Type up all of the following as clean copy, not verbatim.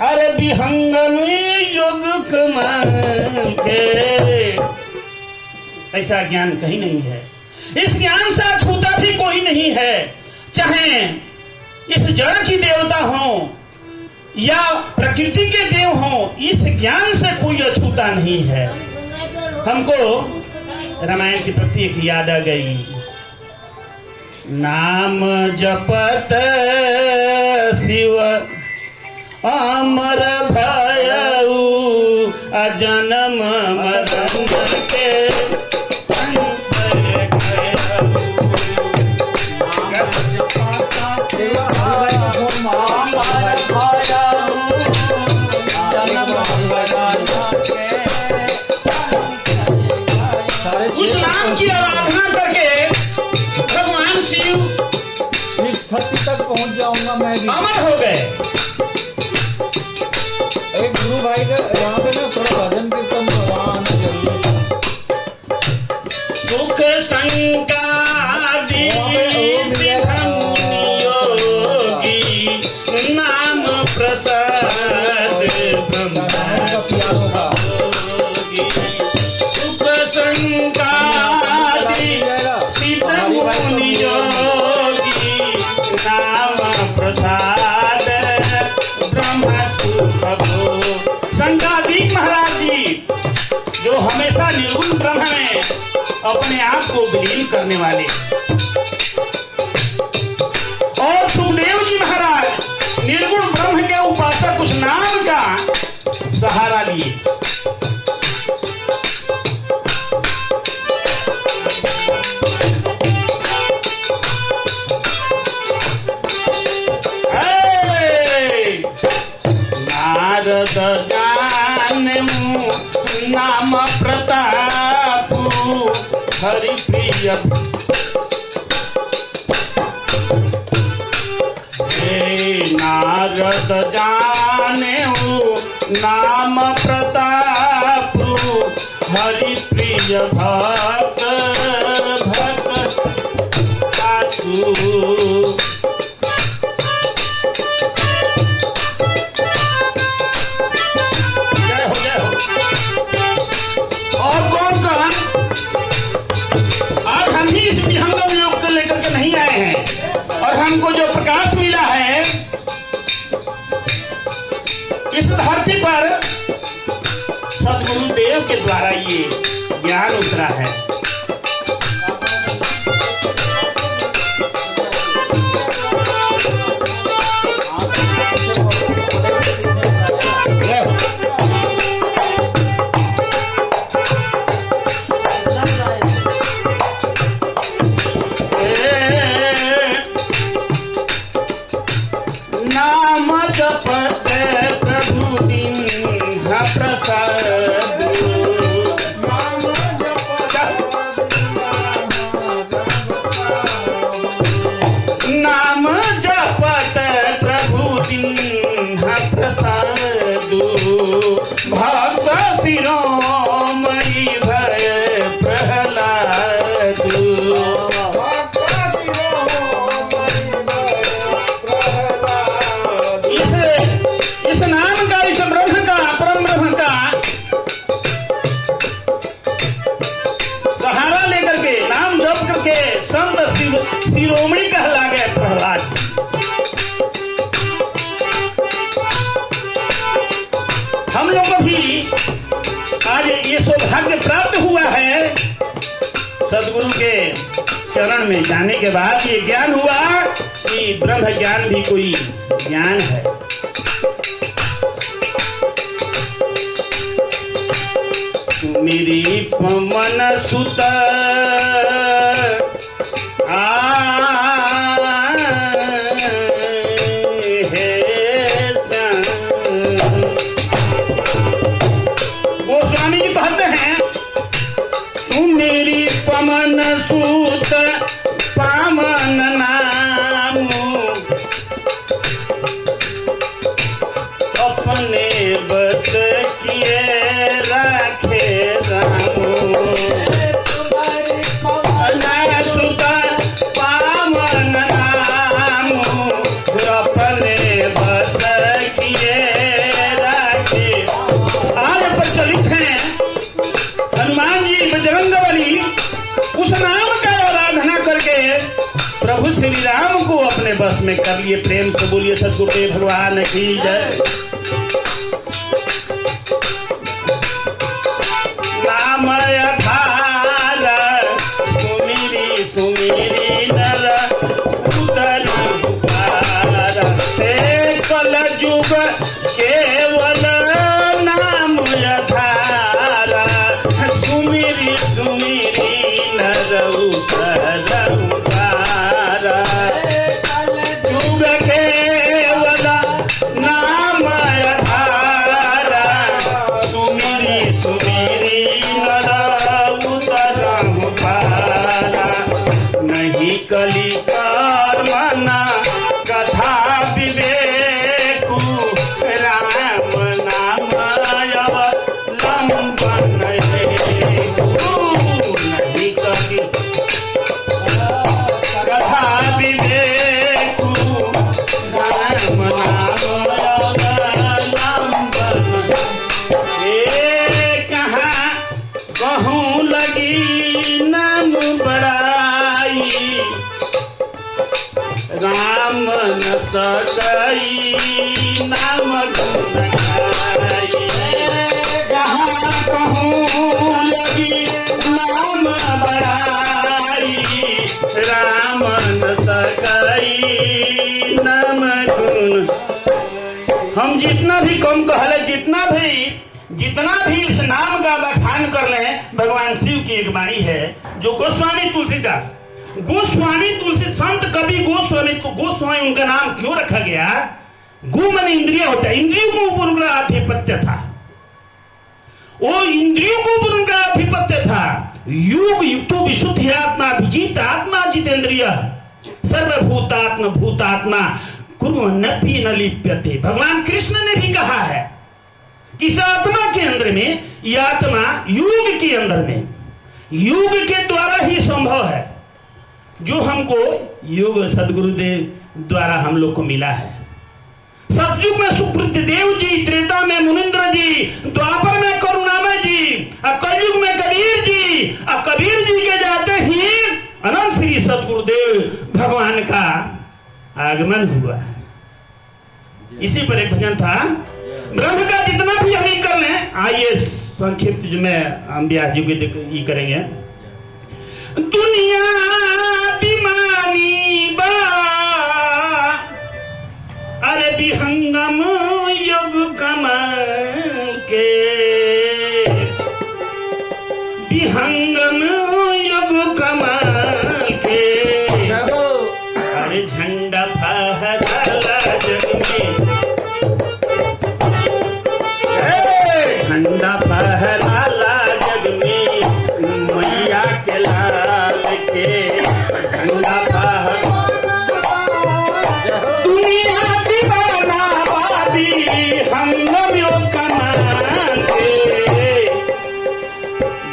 अरे विहंगम योग के ऐसा ज्ञान कहीं नहीं है। इस ज्ञान से अछूता भी कोई नहीं है, चाहे इस जड़ की देवता हो या प्रकृति के देव हो, इस ज्ञान से कोई अछूता नहीं है। हमको रामायण की प्रति एक याद आ गई। नाम जपत शिव अमर भयउ अजन्म मरण के संशय गयउ। उस नाम की आराधना करके भगवान शिव 630 तक पहुंच जाऊंगा मैं भी। अमर हो गए। एक गुरु भाई का यहाँ पे ना थोड़ा भजन कीर्तन भगवान जरूर। सुख संकादी योगी नाम प्रसाद ब्रह्म योगी। सुख संकादी सिद्धमुनि योगी नाम प्रसाद ब्रह्म सुख भो। संगादिक महाराज जी जो हमेशा निर्गुण ब्रह्म में अपने आप को विलीन करने वाले, और सुखदेव जी महाराज निर्गुण ब्रह्म के उपासक उस नाम का सहारा लिए। नारद जानेमु नाम प्रतापु हरि प्रिय। नारद जानेहु नाम प्रतापु हरि प्रिय भक्त भक्त आसु। हमको जो प्रकाश मिला है इस धरती पर सदगुरु देव के द्वारा ये ज्ञान उतरा है। नाम जपत प्रभु दीन प्रसाद। नाम जपत प्रभु दीन प्रसाद भक्त शिरोमणि भय प्रहलाद। इस नाम का, इस ब्रह्म का, परम ब्रह्म का सहारा लेकर के नाम जप करके संत शिरोमणि कहला गए प्रहलाद। हम लोग को भी आज ये सौभाग्य प्राप्त हुआ है। सदगुरु के शरण में जाने के बाद ये ज्ञान हुआ कि ब्रह्म ज्ञान भी कोई ज्ञान है। मेरी पवन सुत गोस्वामी जी कहते हैं, तू मेरी पवन सूत पावन नाम अपने बस किए राखे रामो। पावन नाम अपने बस किए आपस में कर लिए, प्रेम से बोलिए सतगुरुदेव भगवान की जय। नाम आधार सुमिरी सुमिरी नर उतरी पुकार, कल जुग केवल नाम आधार सुमिरी सुमिरी नर उतर उतार, जुग केवल नाम आधार सुमिरी सुमिरी नर उतर उतार, नहीं कली कर्मना कथा विवेकु राम नाम अवलंबन नहीं कली कथा विवेकु राम नाम अवलंबन। कहाँ कहूँ लगी नाम बड़ाई, राम न सकई नाम गुण गाई, कहाँ कहूँ लगी नाम बड़ाई, राम न सकई नाम गुण। हम जितना भी कम कहले, जितना भी इस नाम का बखान कर ले, भगवान शिव की एक वाणी है जो गोस्वामी तुलसीदास, गोस्वामी तुलसी संत कवि गोस्वामी, तो गोस्वामी उनका नाम क्यों रखा गया? गो मन इंद्रिय होता है, इंद्रियों के ऊपर उनका आधिपत्य था, वो इंद्रियों के ऊपर उनका आधिपत्य था। युग युक्तो विशुद्ध आत्मा विजित आत्मा जितेंद्रिय सर्वभूतात्म भूतात्मा कुर्वन्नपि न लिप्यते। भगवान कृष्ण ने भी कहा है इस आत्मा के अंदर में, यह आत्मा युग के अंदर में, युग के द्वारा ही संभव है, जो हमको योग सदगुरुदेव द्वारा हम लोग को मिला है। सतयुग में सुकृत देव जी, त्रेता में मुनिंद्र जी, द्वापर में करुणामय जी, और कलयुग में कबीर जी, और कबीर जी के जाते ही अनंत श्री सदगुरुदेव भगवान का आगमन हुआ। इसी पर एक भजन था, ब्रह्म का जितना भी हम कर लें, आइए संक्षिप्त जो मैं हम व्यास जी को ये करेंगे। दुनिया बिमानी बा अरे विहंगम युग कमल के, विहंगम युग कमल के, अरे झंडा फहराला जग में, झंडा फहराला जग में मैया के लाल के, झंडा फहरा दुनिया दीवाना वादी हंगम योग कमाल के,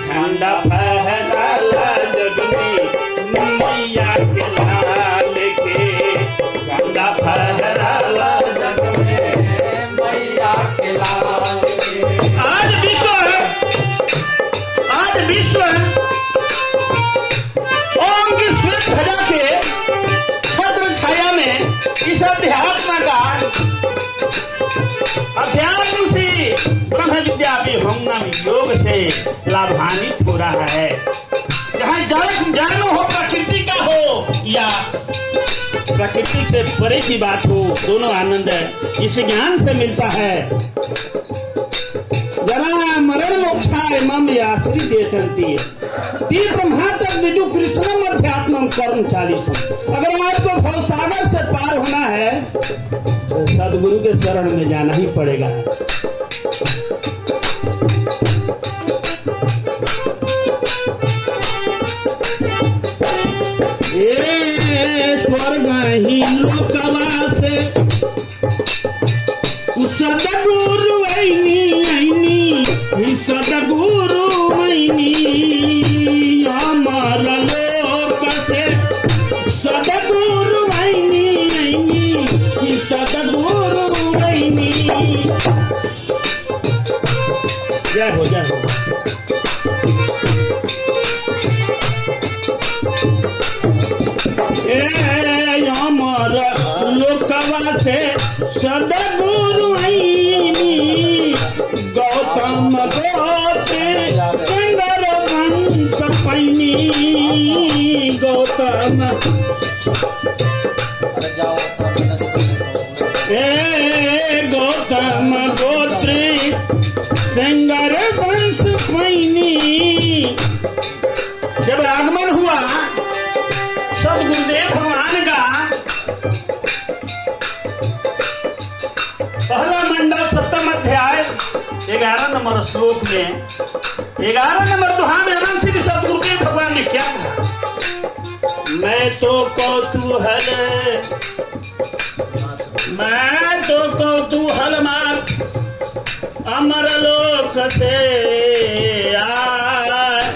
झंडा फहराला जग में मैया के लाल के, झंडा फहराला जग में मैया के लाल के। आज विश्व ओम की श्वेत ध्वजा के छत्र छाया में इस अध्यात्म का, अध्यात्म से ब्रह्म विद्या विहंगम योग से लाभान्वित हो रहा है। जहाँ जन्म हो प्रकृति का हो या प्रकृति से परे की बात हो, दोनों आनंद इस ज्ञान से मिलता है। जरा मरण मोक्षाय मम याश्री देतंती ती ब्रह्मा तक विदु कृष्णम अध्यात्मम कर्म 40। अगर आपको भवसागर से पार होना है तो सदगुरु के शरण में जाना ही पड़ेगा। स्वर्ग ही लोकवा से सदगुरु ऐनी सदगुरु मैनी, अमर लोक से सदगुरु ऐनी सदगुरु ऐनी। जय हो जय हो। अमर से सदगुरु आईनी गौतम गोत्र संगर वंश पैनी गौतम गौतम गोत्र संगर वंश पैनी। जब आगमन हुआ सदगुरुदेव भगवान का, पहला मंडल 7वां अध्याय 11 नंबर श्लोक में 11 नंबर दोहा में अनंत श्री सदगुरुदेव भगवान ने क्या कहा? मैं तो कौतूहल मार अमर लोक से आए।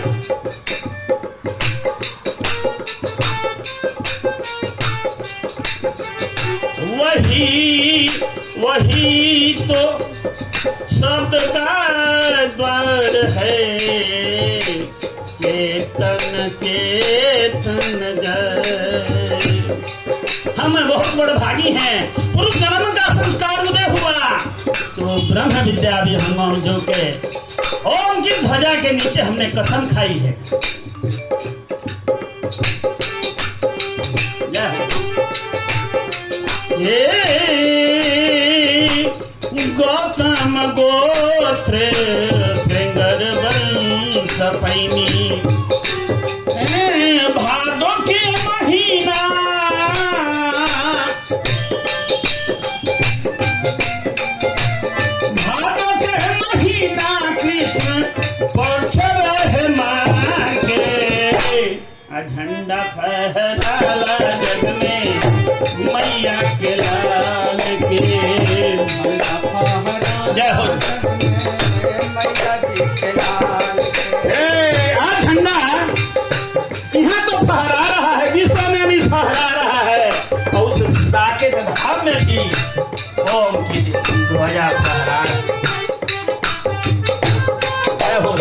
वही तो शब्द का द्वार है, चेतन जय। हम बहुत बड़े भागी हैं। पूर्व जन्म का संस्कार उदय हुआ तो ब्रह्म विद्या भी हम जो के ओम की ध्वजा के नीचे हमने कसम खाई है। गौतम गोत्र श्रृंगर वंश पैनी। भादों के महीना कृष्ण पक्ष रहे मांगे। झंडा फहराला जग में मैया के लाल के। जय हो। आज झंडा यहाँ तो फहरा रहा है, विश्व में भी फहरा रहा है और उस साकेत धाम में भी ओम की ध्वजा फहरा। जय हो।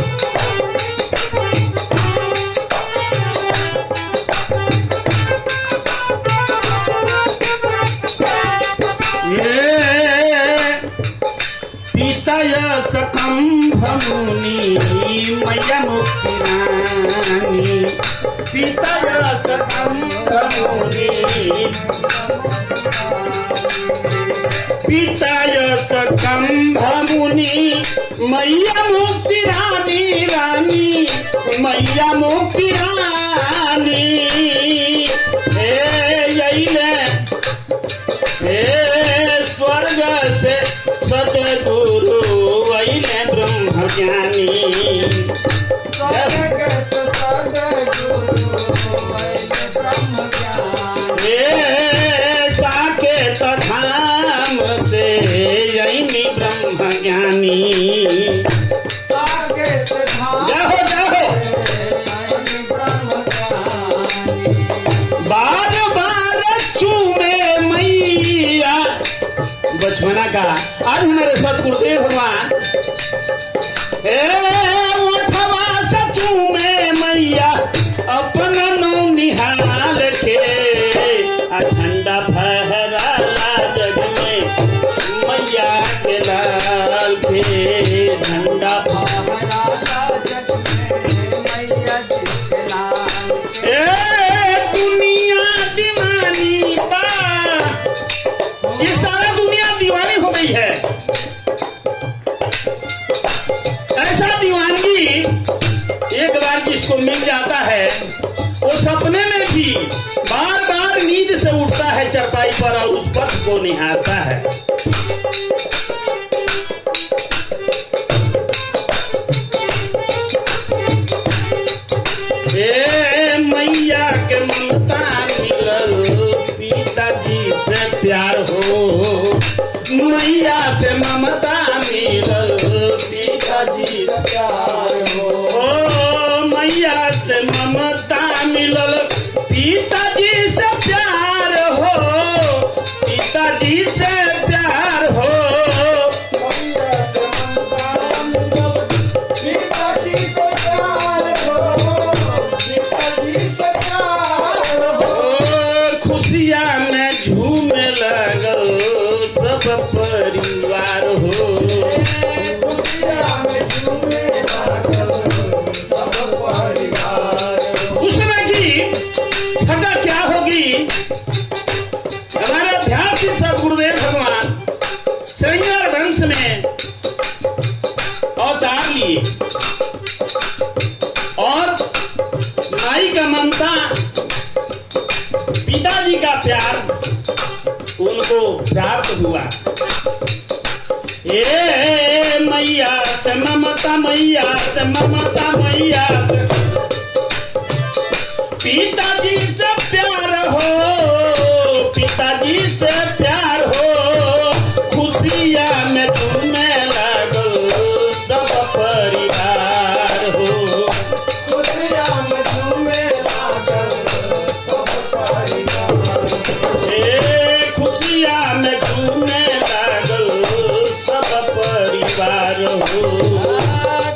मुनि मैया मुक्ति रानी। पिता मुनि पिता मुनि मैया मुक्ति रानी रानी मैया मुक्ति रानी। स्वर्ग से सतगुरु वैले ब्रह्म ज्ञानी। साकेत धाम से यही ब्रह्म ज्ञानी। बार बार चूमे मैया बचपना का। आज हमारे सतगुरुदेव भगवान चूमे मैया अपना नो निहाल के। झंडा फहराला जग में मैया के लाल के। झंडा फहराला जग में मैया के लाल। दुनिया दीवानी बा, ये सारा दुनिया दीवानी हो गई है। ऐसा दीवानगी एक बार जिसको मिल जाता है वो सपने में भी बार बार नींद से उठता है चरपाई पर और उस पथ को निहारता है। मैया के ममता मिलल पिताजी से प्यार हो। मैया से ममता मिलल पिताजी से प्यार हो। मैया से ममता मिलल पिताजी से प्यार हो। पिताजी से प्यार हो। खुशियाँ में झूमे लगल कंस में अवतार लिए और माई का ममता, पिताजी का प्यार उनको प्राप्त हुआ। ए मैया से ममता, मैया से ममता, मैया से पिताजी से प्यार हो, पिताजी से प्यार हो, खुशियाँ में झूमे लागल सब परिवार हो, खुशियाँ में झूमे लागल सब परिवार। खुशियाँ में झूमे लागल सब परिवार हो,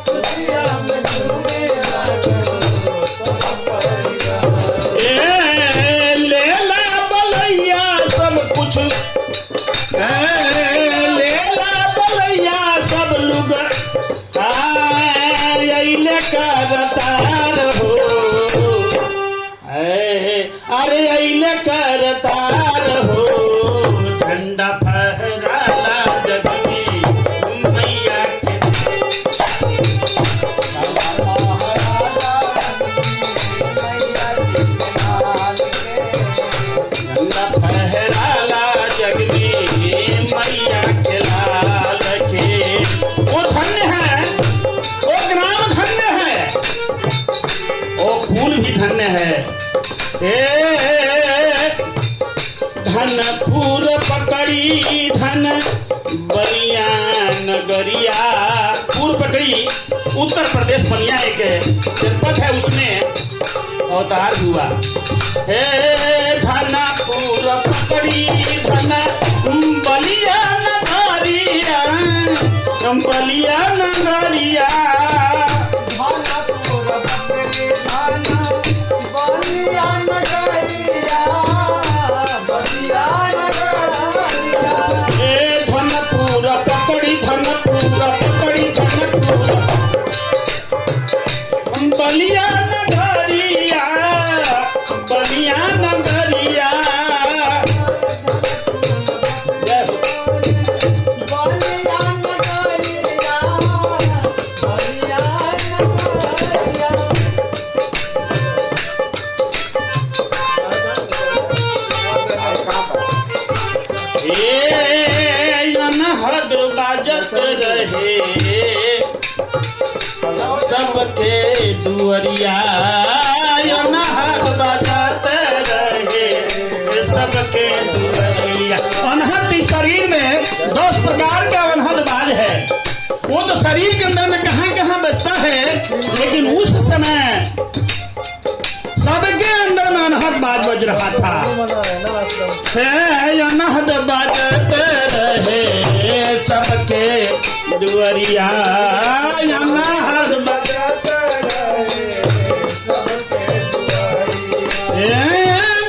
खुशियाँ में झूमे लागल सब परिवार। लेला बलैया सब कुछ, लेला बलैया सब लोग अइले करतार हो, अरे अइले करतार हो, झंडा फहराला जग में मैया के, झंडा फहराला जग में मैया के लाल के। वो धन्य है, वो ग्राम धन्य है, वो फूल भी धन्य है। धन फूल पकड़ी धन बलिया नगरिया, फूल पकड़ी उत्तर प्रदेश बलिया एक जनपद है, उसमें अवतार हुआ। हे धन फूल पकड़ी धन बलिया नगरिया, बलिया नगरिया, बलिया नगरिया, बलिया नगरिया। अनहद बाजत रहे सबके दुअरिया, अनहद बाजत रहे सबके दुअरिया। अनहद इस शरीर में 10 प्रकार का अनहद बाज है, वो तो शरीर के अंदर में कहाँ कहाँ बसता है, लेकिन उस समय सबके अंदर में अनहद बाज बज रहा था। अनहद बाजत रहे सबके दुअरिया, अनहद बाजत रहे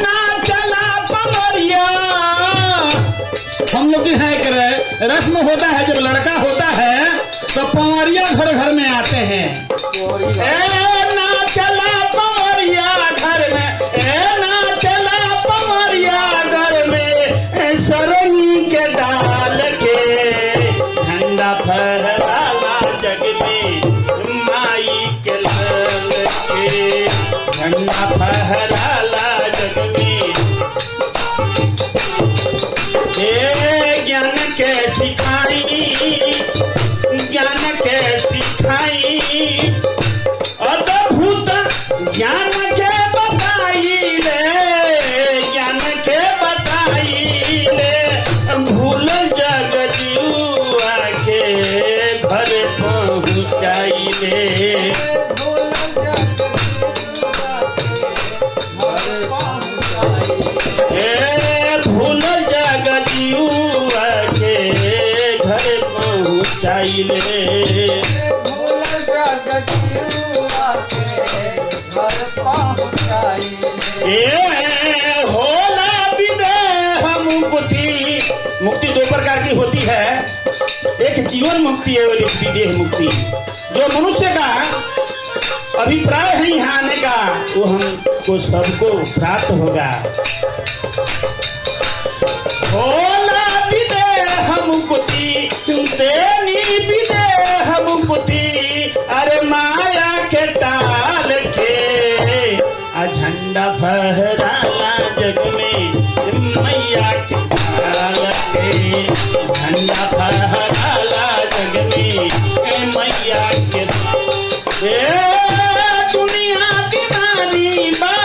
ना चला पवरिया। हम लोग यहाँ एक रस्म होता है, जब लड़का होता है तो पवरिया घर घर में आते हैं। ना चला पवरिया घर में, ना चला पवरिया घर में, सरनी के डाल के झंडा फहराला जग में माई के लाल के, झंडा फहराला जग में। ज्ञान के सिखाई, ज्ञान के सिखाई, अद्भुत ज्ञान के बताई ले, ज्ञान के बताई ले, भूल जग जीवा के घर पहुँचाई ले। भूल जग जीवा के घर पहुँचाइले, होला विदेह मुक्ति। मुक्ति 2 प्रकार की होती है, एक जीवन मुक्ति है और एक विदेह मुक्ति। जो मनुष्य का अभिप्राय है यहाँ आने का, वो हमको सबको प्राप्त होगा। होला विदेह मुक्ति देनी विदेह मुक्ति अरे माया के टाल के आ झंडा फहराला जग में मैया के टाल के झंडा फहराला जग में मैया के दुनिया दीवानी बा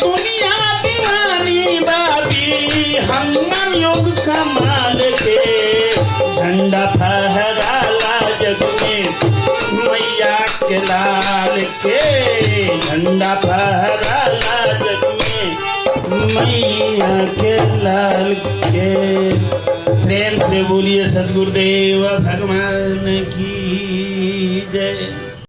दुनिया दीवानी बाबी हम योग कमाल के झंडा फहराला जग में मैया के लाल के झंडा फहराला जग में मैया के लाल के। प्रेम से बोलिए सद्गुरुदेव भगवान की जय।